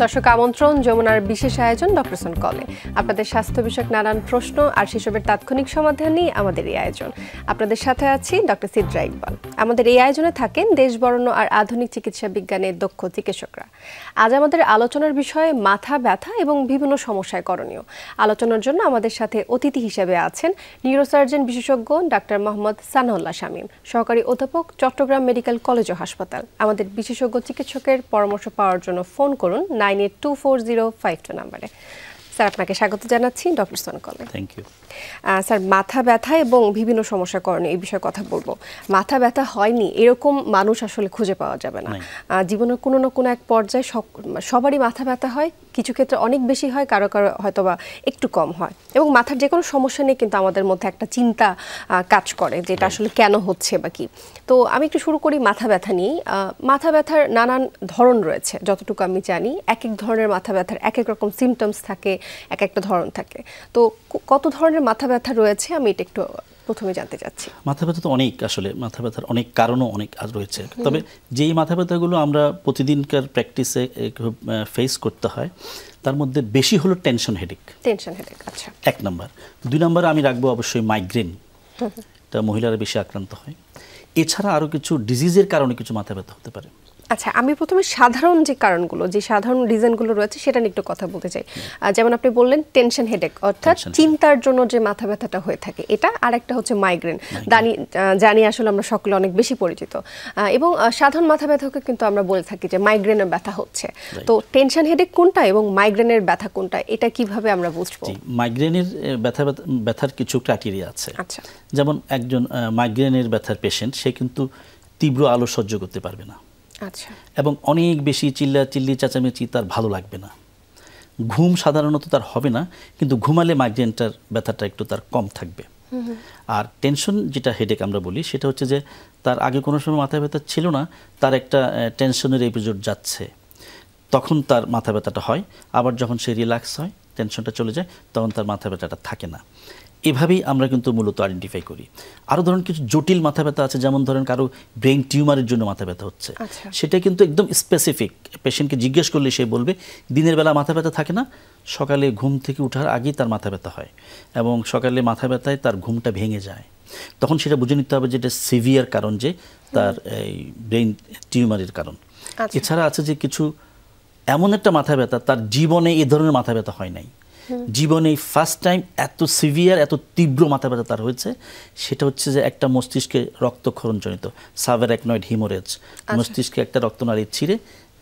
দর্শক আমন্ত্রণ যমুনার বিশেষ আয়োজন ডক্টর সন কলে। আপনাদের স্বাস্থ্য বিষয়ক নানান প্রশ্ন আর সেসবের তাৎক্ষণিক সমাধান নিয়ে আমাদের এই আয়োজন। আপনাদের সাথে আছি ডক্টর সিদ্রা ইকবাল। আমাদের এই আয়োজনে থাকেন দেশ বরেণ্য আর আধুনিক চিকিৎসা বিজ্ঞানের দক্ষ চিকিৎসকরা। আজ আমাদের আলোচনার বিষয় মাথা ব্যথা এবং বিভিন্ন সমস্যায় করণীয়। আলোচনার জন্য আমাদের সাথে অতিথি হিসেবে আছেন নিউরোসার্জন বিশেষজ্ঞ ডাক্তার মোহাম্মদ সানাউল্লাহ শামীম, সহকারী অধ্যাপক, চট্টগ্রাম মেডিকেল কলেজ ও হাসপাতাল। আমাদের বিশেষজ্ঞ চিকিৎসকের পরামর্শ পাওয়ার জন্য ফোন করুন 982405 নম্বরে। স্যার, আপনাকে স্বাগত জানাচ্ছি ডক্টর সন কলে। Thank you. স্যার, মাথা ব্যথা এবং বিভিন্ন সমস্যা করণীয় এই বিষয়ে কথা বলবো। মাথা ব্যথা হয়নি এরকম মানুষ আসলে খুঁজে পাওয়া যাবে না। জীবনের কোনো না কোনো এক পর্যায়ে সবারই মাথা ব্যথা হয়, কিছু ক্ষেত্রে অনেক বেশি হয়, কারো কারো হয়তোবা একটু কম হয়। এবং মাথার যে কোনো সমস্যা নিয়ে কিন্তু আমাদের মধ্যে একটা চিন্তা কাজ করে যে এটা আসলে কেন হচ্ছে বা কি। তো আমি একটু শুরু করি মাথা ব্যথা নিয়ে। মাথা ব্যথার নানান ধরন রয়েছে, যতটুকু আমি জানি এক এক ধরনের মাথা ব্যথার এক এক রকম সিমটমস থাকে, এক একটা ধরন থাকে। তো কত ধরনের মাথা ব্যথা রয়েছে আমি এটা একটু প্রথমে জানতে চাচ্ছি। মাথা ব্যথা তো অনেক, আসলে মাথা ব্যথার অনেক কারণও অনেক রয়েছে। তবে যেই মাথা ব্যথাগুলো আমরা প্রতিদিনকার প্র্যাকটিসে ফেস করতে হয় তার মধ্যে বেশি হলো টেনশন হেডেক। আচ্ছা, এক নাম্বার। দুই নাম্বার আমি রাখবো অবশ্যই মাইগ্রেন, এটা মহিলারা বেশি আক্রান্ত হয়। এছাড়া আরও কিছু ডিজিজের কারণে কিছু মাথা ব্যথা হতে পারে। আচ্ছা, আমি প্রথমে সাধারণ যে কারণগুলো, যে সাধারণ রিজনগুলো রয়েছে সেটা নিয়ে একটু কথা বলতে চাই। যেমন আপনি বললেন টেনশন হেডেক, অর্থাৎ চিন্তার জন্য যে মাথা ব্যথাটা হয়ে থাকে এটা, আর একটা হচ্ছে মাইগ্রেন। জানি আসলে আমরা সকলে অনেক বেশি পরিচিত। এবং সাধারণ মাথা ব্যথাকে কিন্তু আমরা বলে থাকি যে মাইগ্রেনের ব্যথা হচ্ছে। তো টেনশন হেডেক কোনটা এবং মাইগ্রেনের ব্যথা কোনটা, এটা কিভাবে আমরা বুঝবো? মাইগ্রেনের ব্যথার কিছু ক্রাইটেরিয়া আছে। আচ্ছা, যেমন একজন মাইগ্রেনের ব্যথার পেশেন্ট, সে কিন্তু তীব্র আলো সহ্য করতে পারবে না। আচ্ছা, এবং অনেক বেশি চিল্লি চেঁচামেচি তার ভালো লাগবে না। ঘুম সাধারণত তার হবে না, কিন্তু ঘুমালে মাইগ্রেনটার ব্যথাটা একটু তার কম থাকবে। আর টেনশন যেটা হেডেক আমরা বলি, সেটা হচ্ছে যে তার আগে কোনো সময় মাথা ব্যথা ছিল না, তার একটা টেনশনের এপিসোড যাচ্ছে, তখন তার মাথা ব্যথাটা হয়। আবার যখন সে রিল্যাক্স হয়, টেনশনটা চলে যায়, তখন তার মাথা ব্যথাটা থাকে না। এভাবেই আমরা কিন্তু মূলত আইডেন্টিফাই করি। আরও ধরুন কিছু জটিল মাথা ব্যথা আছে, যেমন ধরেন কারো ব্রেইন টিউমারের জন্য মাথা ব্যথা হচ্ছে। সেটা কিন্তু একদম স্পেসিফিক, পেশেন্টকে জিজ্ঞেস করলে সে বলবে দিনের বেলা মাথা ব্যথা থাকে না, সকালে ঘুম থেকে ওঠার আগেই তার মাথা ব্যথা হয় এবং সকালে মাথা ব্যথায় তার ঘুমটা ভেঙে যায়। তখন সেটা বুঝে নিতে হবে যে এটা সিভিয়ার কারণ, যে তার এই ব্রেইন টিউমারের কারণ। এছাড়া আছে যে কিছু এমন একটা মাথা ব্যথা, তার জীবনে এ ধরনের মাথা ব্যথা হয় নাই, জীবনে ফার্স্ট টাইম এত সিভিয়ার, এত তীব্র মাথা ব্যথা তার হয়েছে। সেটা হচ্ছে যে একটা মস্তিষ্কে রক্তক্ষরণজনিত সাবআরাকনয়েড হিমোরেজ, মস্তিষ্কে একটা রক্তনালী ছিঁড়ে,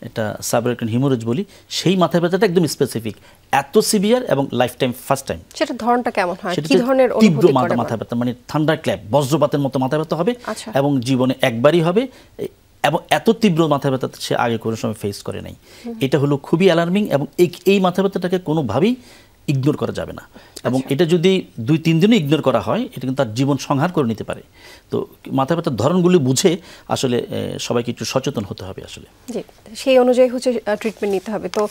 এটা সাবআরাকনয়েড হিমোরেজ বলি। সেই মাথা ব্যথাটা একদম স্পেসিফিক, এত সিভিয়ার এবং লাইফ টাইম ফার্স্ট টাইম। সেটা ধরনটা কেমন হয়, কি ধরনের তীব্র মাথা ব্যথা, মানে থান্ডার ক্ল্যাপ, বজ্রপাতের মতো মাথা ব্যথা হবে এবং জীবনে একবারই হবে, এবং এত তীব্র মাথা ব্যথা সে আগে কোনো সময় ফেস করে নাই। এটা হলো খুবই অ্যালার্মিং এবং এই মাথা ব্যথাটাকে কোনোভাবেই ইগনোর করা যাবে না। এবং এটা যদি 2-3 দিনও ইগনোর করা হয়, এটা কিন্তু তার জীবন সংহার করে নিতে পারে। তো মাথা ব্যথার ধরনগুলি বুঝে আসলে সবাইকে একটু সচেতন হতে হবে আসলে। জি, সেই অনুযায়ী হচ্ছে ট্রিটমেন্ট নিতে হবে। তো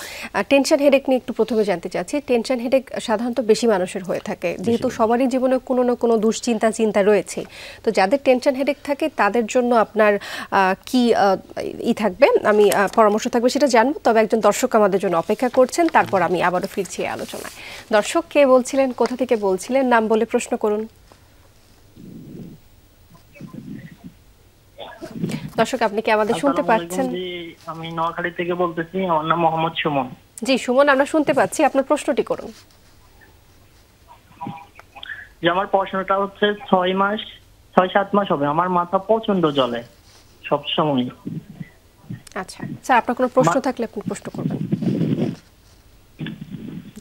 টেনশন হেডেক নিয়ে একটু প্রথমে জানতে চাচ্ছি। টেনশন হেডেক সাধারণত বেশি মানুষের হয়ে থাকে, যেহেতু সবারই জীবনে কোনো না কোনো চিন্তা রয়েছে। তো যাদের টেনশন হেডেক থাকে তাদের জন্য আপনার কি থাকবে, আমি পরামর্শ থাকবে সেটা জানবো। তবে একজন দর্শক আমাদের জন্য অপেক্ষা করছেন, তারপর আমি আবারও ফিরছি এই আলোচনায়। দর্শক, কে বলছিলেন, কোথা থেকে বলছিলেন, নাম বলে প্রশ্ন করুন। দর্শক, আপনি কি আমাদের শুনতে পাচ্ছেন? আমি নোয়াখালী থেকে বলতেছি, আমার নাম মোহাম্মদ সুমন। জি সুমন, আমরা শুনতে পাচ্ছি, আপনার প্রশ্নটি করুন। যে আমার প্রশ্নটা হচ্ছে 6-7 মাস হবে আমার মাথা প্রচন্ড জ্বলে সব সময়। আচ্ছা স্যার, আপনার কোনো প্রশ্ন থাকলে আপনি প্রশ্ন করবেন।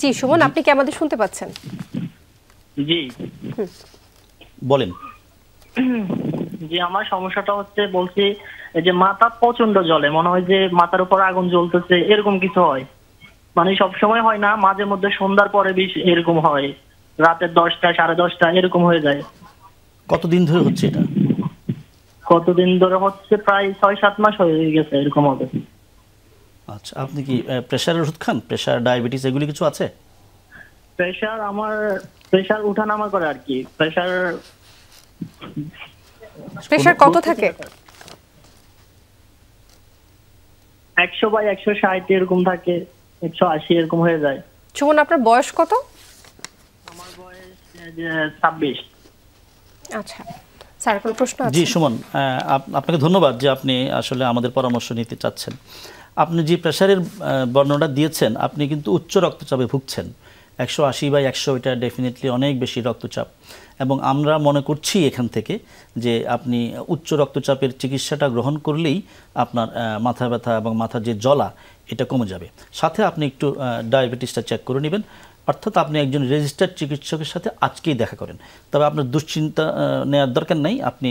জি সুমন, আপনি কি আমাদের শুনতে পাচ্ছেন? জি বলেন। জি, আমার সমস্যাটা হচ্ছে, বলছি যে মাথা প্রচন্ড জ্বলে, মনে হয় যে মাথার উপর আগুন জ্বলতেছে, এরকম কিছু হয়। মানে সব সময় হয় না, মাঝে মধ্যে সন্ধ্যার পরে এরকম হয়, রাতের 10টা 10:30 এরকম হয়ে যায়। কতদিন ধরে হচ্ছে এটা? কতদিন ধরে হচ্ছে? প্রায় 6-7 মাস হয়ে গেছে এরকম হবে। আচ্ছা, আপনি কি প্রেশারের ওষুধ খান? প্রেশার, ডায়াবেটিস এগুলি কিছু আছে? প্রেশার উঠানামা করে আর কি। প্রেশার কত থাকে? 100/160 এরকম থাকে। 180 এরকম হয়ে যায়। সুমন, আপনার বয়স কত? আমার বয়স 26। আচ্ছা স্যার, কোনো প্রশ্ন আছে? জি সুমন, আপনাকে ধন্যবাদ যে আপনি আসলে আমাদের পরামর্শ নিতে চাচ্ছেন। আপনি যে প্রেশারের বর্ণনা দিয়েছেন, আপনি কিন্তু উচ্চ রক্তচাপে ভুগছেন। 180/100 এটা ডেফিনেটলি অনেক বেশি রক্তচাপ, এবং আমরা মনে করছি এখান থেকে যে আপনি উচ্চ রক্তচাপের চিকিৎসাটা গ্রহণ করলেই আপনার মাথা ব্যথা এবং মাথার যে জ্বলা এটা কমে যাবে। সাথে আপনি একটু ডায়াবেটিসটা চেক করে নেবেন, অর্থাৎ আপনি একজন রেজিস্টার্ড চিকিৎসকের সাথে আজকেই দেখা করেন। তবে আপনার দুশ্চিন্তা নেওয়ার দরকার নেই, আপনি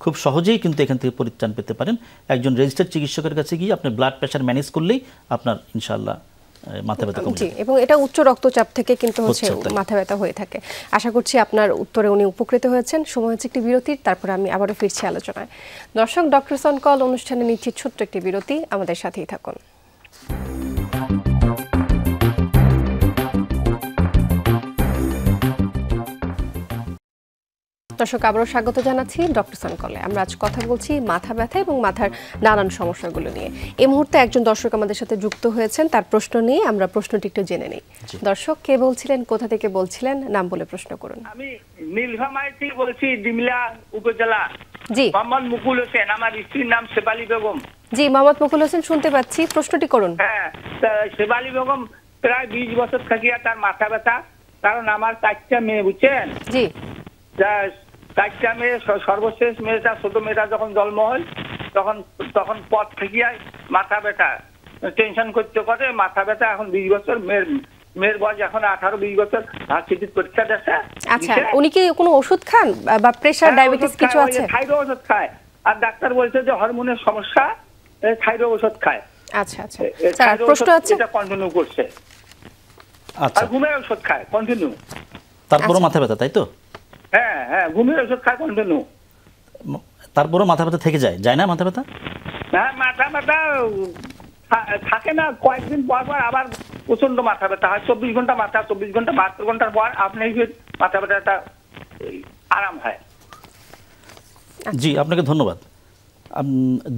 খুব সহজেই কিন্তু এখান থেকে পরিত্রাণ পেতে পারেন। একজন রেজিস্টার্ড চিকিৎসকের কাছে গিয়ে আপনি ব্লাড প্রেশার ম্যানেজ করলেই আপনার ইনশাআল্লাহ মাথা ব্যথা কমে যাবে। এবং এটা উচ্চ রক্তচাপ থেকে কিন্তু হচ্ছে মাথা ব্যথা হয়ে থাকে। আশা করছি আপনার উত্তরে উনি উপকৃত হয়েছেন। সময় হচ্ছে একটি বিরতির, তারপরে আমি আবারও ফিরছি আলোচনায়। দর্শক, ডক্টরস অন কল অনুষ্ঠানে নিচ্ছি ছোট্ট একটি বিরতি, আমাদের সাথেই থাকুন। দর্শক, আবারও স্বাগত জানাচ্ছি ডক্টরস অন কলে। আমরা আজ কথা বলছি মাথা ব্যথা এবং মাথার নানান সমস্যাগুলো নিয়ে। এই মুহূর্তে একজন দর্শক আমাদের সাথে যুক্ত হয়েছেন, তার প্রশ্ন নিয়ে আমরা প্রশ্নটি একটু জেনে নিই। দর্শক, কে বলছিলেন, কোথা থেকে বলছিলেন, নাম বলে প্রশ্ন করুন। আমি নীলফামারী থেকে বলছি, ডিমলা উপজেলা। জি, মোহাম্মদ মুকুল হোসেন, আমার স্ত্রীর নাম শেফালি বেগম। জি মোহাম্মদ মুকুল হোসেন, শুনতে পাচ্ছি, প্রশ্নটি করুন। হ্যাঁ, শেফালি বেগম প্রায় 20 বছর থাকিয়া তার মাথা ব্যথা, কারণ আমার 4টা মেয়ে, বুঝছেন? জি, 4টা মেয়ে, সর্বশেষ মেয়েটা, ছোট মেয়েটা যখন জন্ম হয় তখন পর থেকে মাথা ব্যথা, টেনশন করতে করে মাথা ব্যথা। এখন 20 বছর, মেয়ের বয়স এখন 18-20 বছর, ভার্সিটির পরীক্ষা দিচ্ছে। আচ্ছা, উনি কি কোনো ওষুধ খান বা প্রেসার ডায়াবেটিস কিছু আছে? থাইরয়েড ওষুধ খায়, আর ডাক্তার বলছে যে হরমোনের সমস্যা, থাইরয়েড ওষুধ খায়। আচ্ছা আচ্ছা স্যার, প্রশ্ন আছে, এটা কন্টিনিউ করছে। আচ্ছা, আর ঘুমের ওষুধ খায় কন্টিনিউ। তারপরও মাথা ব্যথা, তাই তো? হ্যাঁ হ্যাঁ, ঘুমের ওষুধ খায় কন্টিনিউ। তারপরও মাথা ব্যথা থেকে যায় না? মাথা ব্যথা, হ্যাঁ, মাথা ব্যথা থাকে না, কয়েকদিন পর পর আবার প্রচন্ড মাথা ব্যথা হয়। 24 ঘন্টা মাথা, 24 ঘন্টা 72 ঘন্টার পর আপনি মাথা ব্যথাটা আরাম হয়। জি আপনাকে ধন্যবাদ।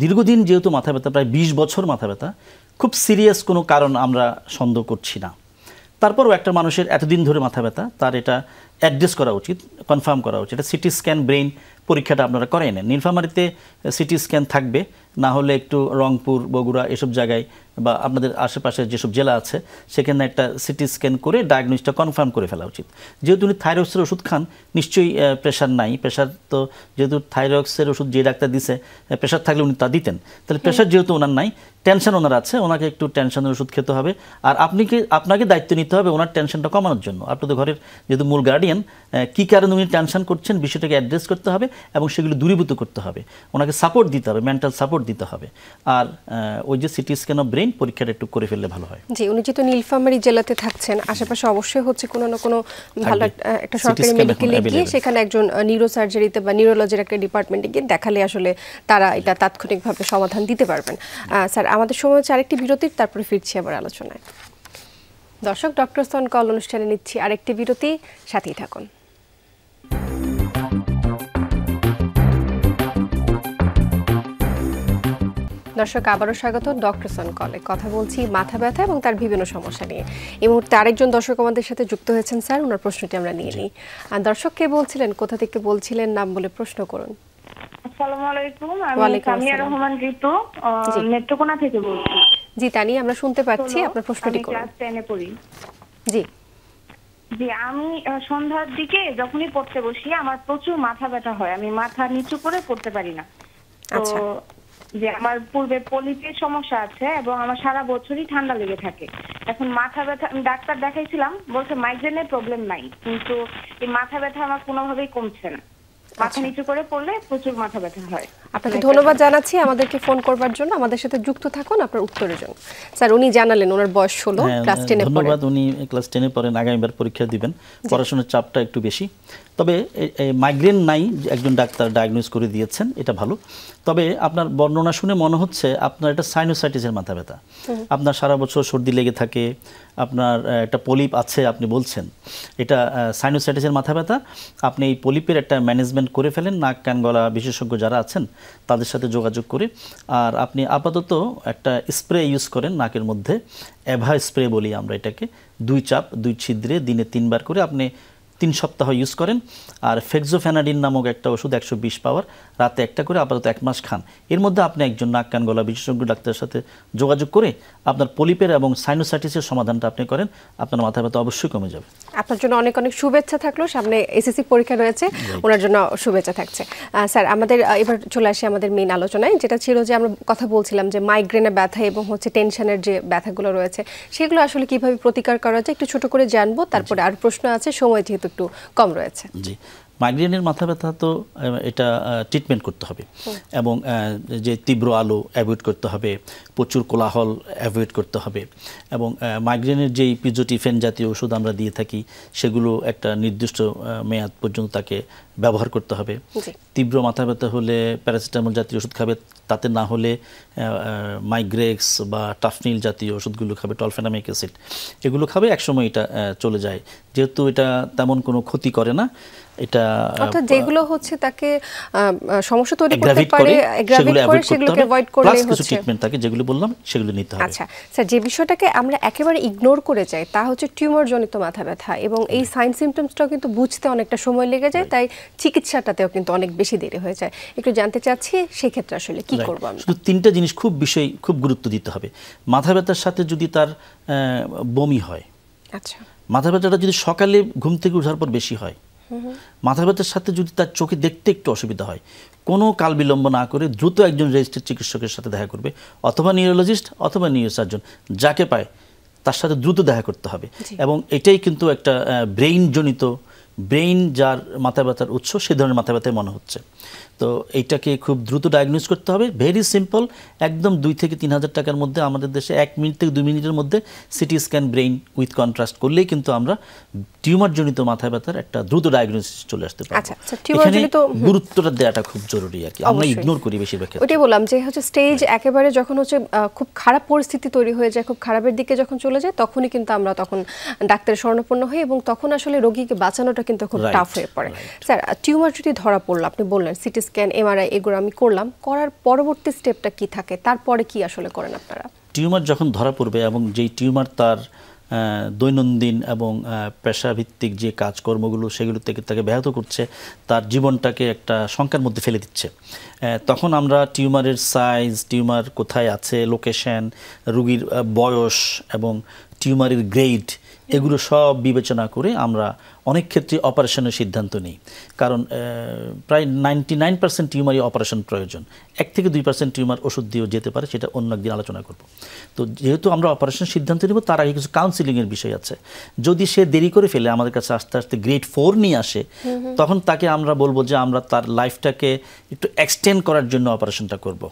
দীর্ঘদিন যেহেতু মাথা ব্যথা, প্রায় 20 বছর মাথা ব্যথা, খুব সিরিয়াস কোনো কারণ আমরা সন্দেহ করছি না। তারপরও একটা মানুষের এতদিন ধরে মাথা ব্যথা, তার এটা অ্যাড্রেস করা উচিত, কনফার্ম করা উচিত। এটা সিটি স্ক্যান, ব্রেইন পরীক্ষাটা আপনারা করাই নেন। নীলফামারীতে সিটি স্ক্যান থাকবে, না হলে একটু রংপুর, বগুড়া এসব জায়গায় বা আপনাদের আশেপাশে যেসব জেলা আছে সেখানে একটা সিটি স্ক্যান করে ডায়াগনোসিসটা কনফার্ম করে ফেলা উচিত। যেহেতু উনি থাইরয়েডসের ওষুধ খান, নিশ্চয়ই প্রেশার নাই। প্রেশার তো যেহেতু থাইরয়েডসের ওষুধ যে ডাক্তার দিছে, প্রেশার থাকলে উনি তা দিতেন। তাহলে প্রেশার যেহেতু ওনার নাই, টেনশন ওনার আছে, ওনাকে একটু টেনশনের ওষুধ খেতে হবে। আর আপনাকে দায়িত্ব নিতে হবে ওনার টেনশনটা কমানোর জন্য। আপনাদের ঘরের যেহেতু মূল গার্ডিয়ান, কী কারণে উনি টেনশন করছেন বিষয়টাকে অ্যাড্রেস করতে হবে এবং সেগুলো দূরীভূত করতে হবে। ওনাকে সাপোর্ট দিতে হবে, মেন্টাল সাপোর্ট দিতে হবে। আর ওই যে সিটি স্ক্যান অফ ব্রেইন পরীক্ষাটা একটু করে ফেললে ভালো হয়। জি, উনি যেহেতু নীলফামারী জেলাতে থাকছেন, আশেপাশে অবশ্যই হচ্ছে কোনো না কোনো ভালো একটা সরকারি মেডিকেলে গিয়ে সেখানে একজন নিউরোসার্জারিতে বা নিউরোলজির একটা ডিপার্টমেন্টে গিয়ে দেখালে আসলে তারা এটা তাৎক্ষণিকভাবে সমাধান দিতে পারবেন। স্যার, আমাদের সময় হচ্ছে আরেকটি বিরতির, তারপরে ফিরছি আবার আলোচনায়। দর্শক, ডক্টরস অন কল অনুষ্ঠানে নিচ্ছি আরেকটি বিরতি, সাথেই থাকুন। দর্শক, আবারও স্বাগত ডক্টরস অন কলে। কথা বলছি মাথা ব্যথা এবং তার বিভিন্ন সমস্যা নিয়ে। এই মুহূর্তে আরেকজন দর্শক আমাদের সাথে যুক্ত হয়েছেন। স্যার, ওনার প্রশ্নটি আমরা নিয়ে নিই। আর দর্শক, কে বলছিলেন, কোথা থেকে বলছিলেন, নাম বলে প্রশ্ন করুন। আসসালামু আলাইকুম, আমি কামিয়া রহমান ঋতু, নেত্রকোনা থেকে বলছি। জি তানি, আমরা শুনতে পাচ্ছি, আপনার প্রশ্নটি করুন। ক্লাস 10 এ পড়ি। জি জি, আমি সন্ধ্যার দিকে যখনই পড়তে বসি আমার প্রচুর মাথা ব্যথা হয়, আমি মাথা নিচু করে পড়তে পারি না। আচ্ছা, যে আমার পূর্বে পলিপের সমস্যা আছে এবং আমার সারা বছরই ঠান্ডা লেগে থাকে। এখন মাথা ব্যথা, ডাক্তার দেখাইছিলাম, বলছে মাইগ্রেনের প্রবলেম নাই, কিন্তু এই মাথা ব্যথা আমার কোনোভাবেই কমছে না। মাথা নিচু করে পড়লে প্রচুর মাথা ব্যথা হয়। আপনাকে ধন্যবাদ জানাচ্ছি আমাদেরকে ফোন করবার জন্য। আমাদের সাথে যুক্ত থাকুন আপনার উত্তরের জন্য। স্যার, উনি জানালেন ওনার বয়স 16, ক্লাস 10 এ পড়েন। ধন্যবাদ। উনি ক্লাস 10 এ পড়েন, আগামীবার পরীক্ষা দিবেন। পড়াশোনার চাপটা একটু বেশি, তবে মাইগ্রেন নাই, একজন ডাক্তার ডায়াগনোজ করে দিয়েছেন, এটা ভালো। তবে আপনার বর্ণনা শুনে মনে হচ্ছে আপনার এটা সাইনোসাইটিসের মাথা ব্যথা। আপনার সারা বছর সর্দি লেগে থাকে, আপনার একটা পলিপ আছে আপনি বলছেন, এটা সাইনোসাইটিসের মাথা ব্যথা। আপনি এই পলিপের একটা ম্যানেজমেন্ট করে ফেলেন, নাক কান গলা বিশেষজ্ঞ যারা আছেন তাদের সাথে যোগাযোগ করে। আর আপনি আপাতত একটা স্প্রে ইউজ করেন নাকের মধ্যে, অ্যাভা স্প্রে বলি আমরা এটাকে, 2 চাপ 2 ছিদ্রে দিনে 3 বার করে আপনি 3 সপ্তাহ ইউজ করেন। আর ফেক্সোফেনাডিন নামক একটা ওষুধ 120 পাওয়ার, রাতে একটা করে আপাতত 1 মাস খান। এর মধ্যে আপনি একজন নাক কান গলা বিশেষজ্ঞ ডাক্তারের সাথে যোগাযোগ করে আপনার পলিপের এবং সাইনোসাইটিসের সমাধানটা আপনি করেন, আপনার মাথা ব্যথা অবশ্যই কমে যাবে। আপনার জন্য অনেক অনেক শুভেচ্ছা থাকলো, সামনে এসএসসি পরীক্ষা রয়েছে, ওনার জন্য শুভেচ্ছা থাকছে। স্যার, আমাদের এবার চলে আসি আমাদের মেইন আলোচনায়, যেটা ছিল যে আমরা কথা বলছিলাম যে মাইগ্রেনের ব্যথা এবং হচ্ছে টেনশনের যে ব্যথাগুলো রয়েছে সেগুলো আসলে কিভাবে প্রতিকার করা যায় একটু ছোট করে জানবো, তারপরে আর প্রশ্ন আছে, সময় যেহেতু একটু কম রয়েছে। জি, মাইগ্রেনের মাথা ব্যথা তো এটা ট্রিটমেন্ট করতে হবে এবং যে তীব্র আলো অ্যাভয়েড করতে হবে, প্রচুর কোলাহল অ্যাভয়েড করতে হবে এবং মাইগ্রেনের যেই পিজোটিফেন জাতীয় ওষুধ আমরা দিয়ে থাকি সেগুলো একটা নির্দিষ্ট মেয়াদ পর্যন্ত তাকে ব্যবহার করতে হবে। তীব্র মাথা ব্যথা হলে প্যারাসিটামল জাতীয় ওষুধ খাবে, তাতে না হলে মাইগ্রেক্স বা টাফনিল জাতীয় ওষুধগুলো খাবে, টলফেনামিক অ্যাসিড এগুলো খাবে, একসময় এটা চলে যায়, যেহেতু এটা তেমন কোনো ক্ষতি করে না। এটা অর্থাৎ যেগুলো হচ্ছে তাকে সমস্যা তৈরি করতে পারে সেগুলোকে অ্যাভয়েড করলে হচ্ছে কিছু ট্রিটমেন্ট থাকে যেগুলো বললাম সেগুলো নিতে হবে। আচ্ছা স্যার, যে বিষয়টাকে আমরা একেবারে ইগনোর করে যাই তা হচ্ছে টিউমার জনিত মাথা ব্যথা, এবং এই সাইন সিমটমসটাও কিন্তু বুঝতে অনেকটা সময় লেগে যায়, তাই চিকিৎসাটাতেও কিন্তু অনেক বেশি দেরি হয়ে যায়। একটু জানতে চাচ্ছি সেই ক্ষেত্রে আসলে কি করব আমরা? শুধু 3টা জিনিস খুব গুরুত্ব দিতে হবে। মাথা ব্যথার সাথে যদি তার বমি হয়, আচ্ছা, মাথা ব্যথাটা যদি সকালে ঘুম থেকে ওঠার পর বেশি হয়, মাথা ব্যথার সাথে যদি তার চোখে দেখতে একটু অসুবিধা হয়, কোনো কাল বিলম্ব না করে দ্রুত একজন রেজিস্টার্ড চিকিৎসকের সাথে দেখা করবে, অথবা নিউরোলজিস্ট অথবা নিউরোসার্জন, যাকে পায় তার সাথে দ্রুত দেখা করতে হবে। এবং এটাই কিন্তু একটা ব্রেইন যার মাথা ব্যথার উৎস সে ধরনের মাথা ব্যথায় মনে হচ্ছে। তো এইটাকে খুব দ্রুত ডায়াগনোজ করতে হবে। ভেরি সিম্পল, একদম 2 থেকে 3 হাজার টাকার মধ্যে আমাদের দেশে 1 মিনিট থেকে 2 মিনিটের মধ্যে CT scan brain with contrast করলেই কিন্তু আমরা টিউমার জনিত মাথা ব্যথার একটা দ্রুত ডায়াগনোসিস চলে আসতে পারবো। এখানে গুরুত্বটা দেওয়াটা খুব জরুরি আর কি, আমরা ইগনোর করি বেশিরভাগ ক্ষেত্রে। ওটাই বললাম যে হচ্ছে স্টেজ একেবারে যখন হচ্ছে খুব খারাপ পরিস্থিতি তৈরি হয়ে যায়, খুব খারাপের দিকে যখন চলে যায়, তখনই কিন্তু আমরা ডাক্তারের শরণাপন্ন হই এবং তখন আসলে রোগীকে বাঁচানোটা কিন্তু খুব টাফ হয়ে পড়ে। স্যার, টিউমার যদি ধরা পড়লো, আপনি বললেন সিটি স্ক্যান, এমআরআই এগুলো আমি করলাম, করার পরবর্তী স্টেপটা কি থাকে, তারপরে কি আসলে করেন আপনারা? টিউমার যখন ধরা পড়বে এবং যেই টিউমার তার দৈনন্দিন এবং পেশাভিত্তিক যে কাজকর্মগুলো সেগুলো থেকে তাকে ব্যাহত করছে, তার জীবনটাকে একটা শঙ্কার মধ্যে ফেলে দিচ্ছে, তখন আমরা টিউমারের সাইজ, টিউমার কোথায় আছে, লোকেশন, রোগীর বয়স এবং টিউমারের গ্রেড, এগুলো সব বিবেচনা করে আমরা অনেক ক্ষেত্রে অপারেশনের সিদ্ধান্ত নিই। কারণ প্রায় 99% টিউমারই অপারেশন প্রয়োজন, 1 থেকে 2% টিউমার ওষুধ দিয়েও যেতে পারে, সেটা অন্য একদিন আলোচনা করব। তো যেহেতু আমরা অপারেশনের সিদ্ধান্ত নেব, তার আগে কিছু কাউন্সিলিংয়ের বিষয় আছে। যদি সে দেরি করে ফেলে, আমাদের কাছে আস্তে আস্তে গ্রেড 4 নিয়ে আসে, তখন তাকে আমরা বলবো যে আমরা তার লাইফটাকে একটু এক্সটেন্ড করার জন্য অপারেশনটা করব।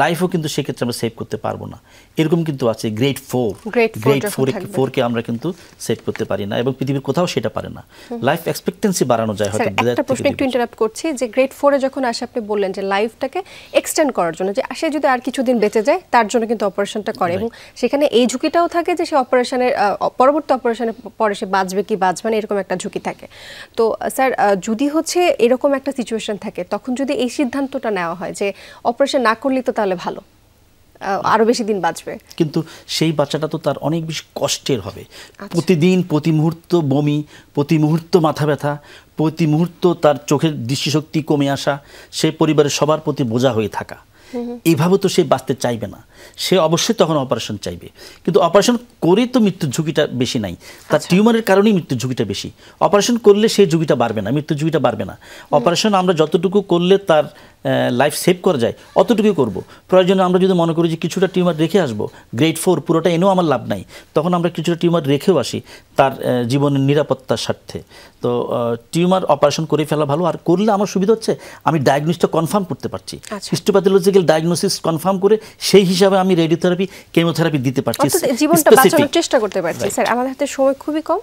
লাইফও কিন্তু সেক্ষেত্রে আমরা সেভ করতে পারবো না, এরকম কিন্তু আছে। গ্রেড 4কে আমরা কিন্তু সেভ করতে পারি না এবং পৃথিবীর কোথাও সেটা পারে না। লাইফ এক্সপেক্টেন্সি বাড়ানো যায় হয়তো। একটা প্রশ্ন একটু ইন্টারাপ্ট করছি, যে গ্রেড 4-এ যখন আসে আপনি বললেন যে লাইফটাকে এক্সটেন্ড করার জন্য, যে সে যদি আর কিছুদিন বেঁচে যায় তার জন্য কিন্তু অপারেশনটা করে, এবং সেখানে এই ঝুঁকিটাও থাকে যে সে অপারেশনের পরবর্তী অপারেশনের পরে সে বাঁচবে কি বাঁচবে না, এরকম একটা ঝুঁকি থাকে। তো স্যার, যদি হচ্ছে এরকম একটা সিচুয়েশন থাকে, তখন যদি এই সিদ্ধান্তটা নেওয়া হয় যে অপারেশন না করলেই তো তাহলে ভালো, আরো বেশি দিন বাঁচবে, কিন্তু সেই বাচ্চাটা তো তার অনেক বেশি কষ্টের হবে। প্রতিদিন প্রতি মুহূর্ত বমি, প্রতি মুহূর্ত মাথা ব্যথা, প্রতি মুহূর্ত তার চোখের দৃষ্টিশক্তি কমে আসা, সে পরিবারের সবার প্রতি বোঝা হয়ে থাকা, এইভাবে তো সে বাঁচতে চাইবে না। সে অবশ্যই তখন অপারেশন চাইবে, কিন্তু অপারেশন করে তো মৃত্যুর ঝুঁকিটা বেশি নাই, তার টিউমারের কারণেই মৃত্যুর ঝুঁকিটা বেশি। অপারেশন করলে সেই ঝুঁকিটা বাড়বে না, মৃত্যুর ঝুঁকিটা বাড়বে না। অপারেশন আমরা যতটুকু করলে তার লাইফ সেভ করা যায় অতটুকুই করব। প্রয়োজনে আমরা যদি মনে করি যে কিছুটা টিউমার রেখে আসবো, গ্রেড 4 পুরোটা এনেও আমার লাভ নাই, তখন আমরা কিছুটা টিউমার রেখেও আসি তার জীবনের নিরাপত্তার স্বার্থে। তো টিউমার অপারেশন করে ফেলা ভালো। আর করলে আমার সুবিধা হচ্ছে আমি ডায়াগনোসিসটা কনফার্ম করতে পারছি, হিস্টোপ্যাথোলজিক্যাল ডায়াগনোসিস কনফার্ম করে সেই হিসাবে আমি রেডিওথেরাপি, কেমোথেরাপি দিতে পারছি, জীবনটা বাঁচানোর চেষ্টা করতে পারছি। স্যার, আমাদের হাতে সময় খুবই কম,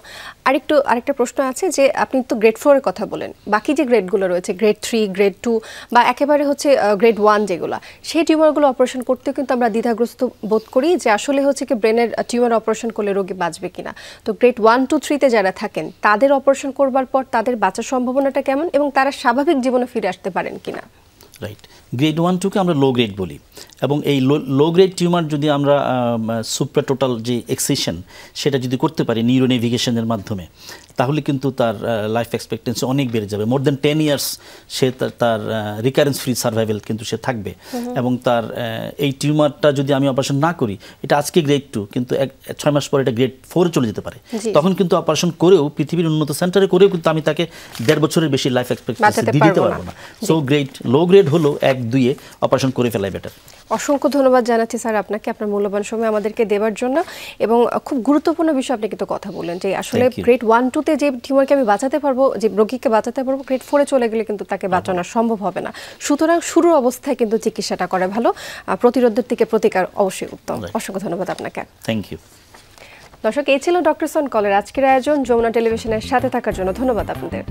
আরেকটা প্রশ্ন আছে যে আপনি তো গ্রেড 4 এর কথা বলেন, বাকি যে গ্রেডগুলো রয়েছে গ্রেড 3, গ্রেড 2 বা একেবারে হচ্ছে গ্রেড 1 যেগুলো, সেই টিউমারগুলো অপারেশন করতে কিন্তু আমরা দ্বিধাগ্রস্ত বোধ করি যে আসলে হচ্ছে কি ব্রেনের টিউমার অপারেশন করলে রোগী বাঁচবে কিনা। তো গ্রেড 1, 2, 3-তে যারা থাকেন তাদের অপারেশন করবার পর তাদের বাঁচার সম্ভাবনাটা কেমন এবং তারা স্বাভাবিক জীবনে ফিরে আসতে পারেন কিনা? রাইট, গ্রেড 1-2 কে আমরা লো গ্রেড বলি, এবং এই লো গ্রেড টিউমার যদি আমরা সুপ্রাটোটাল যে এক্সিশন সেটা যদি করতে পারি নিউরোনেভিগেশনের মাধ্যমে, তাহলে কিন্তু তার লাইফ এক্সপেক্টেন্সি অনেক বেড়ে যাবে। মোর দেন 10 ইয়ার্স সে তার রিকারেন্স ফ্রি সার্ভাইভাল কিন্তু সে থাকবে। এবং তার এই টিউমারটা যদি আমি অপারেশন না করি, এটা আজকে গ্রেড 2, কিন্তু 6 মাস পরে এটা গ্রেড 4 চলে যেতে পারে। তখন কিন্তু অপারেশন করেও, পৃথিবীর উন্নত সেন্টারে করেও কিন্তু আমি তাকে 1.5 বছরের বেশি লাইফ এক্সপেক্টেন্সি দিতে পারবো না। সো লো গ্রেড হলো 1-2-এ অপারেশন করে ফেলাই বেটার। অসংখ্য ধন্যবাদ জানাচ্ছি স্যার আপনাকে আপনার মূল্যবান সময় আমাদেরকে দেওয়ার জন্য, এবং খুব গুরুত্বপূর্ণ বিষয় আপনি কিন্তু কথা বললেন যে আসলে গ্রেড 1-2-তে যে টিউমারকে আমি বাঁচাতে পারবো, যে রোগীকে বাঁচাতে পারবো, গ্রেড 4-এ চলে গেলে কিন্তু তাকে বাঁচানো সম্ভব হবে না। সুতরাং শুরুর অবস্থায় কিন্তু চিকিৎসাটা করা ভালো, প্রতিরোধের থেকে প্রতিকার অবশ্যই উত্তম। অসংখ্য ধন্যবাদ আপনাকে। Thank you. দর্শক, এই ছিল ডক্টরস অন কলের আজকের আয়োজন। যমুনা টেলিভিশনের সাথে থাকার জন্য ধন্যবাদ আপনাদের।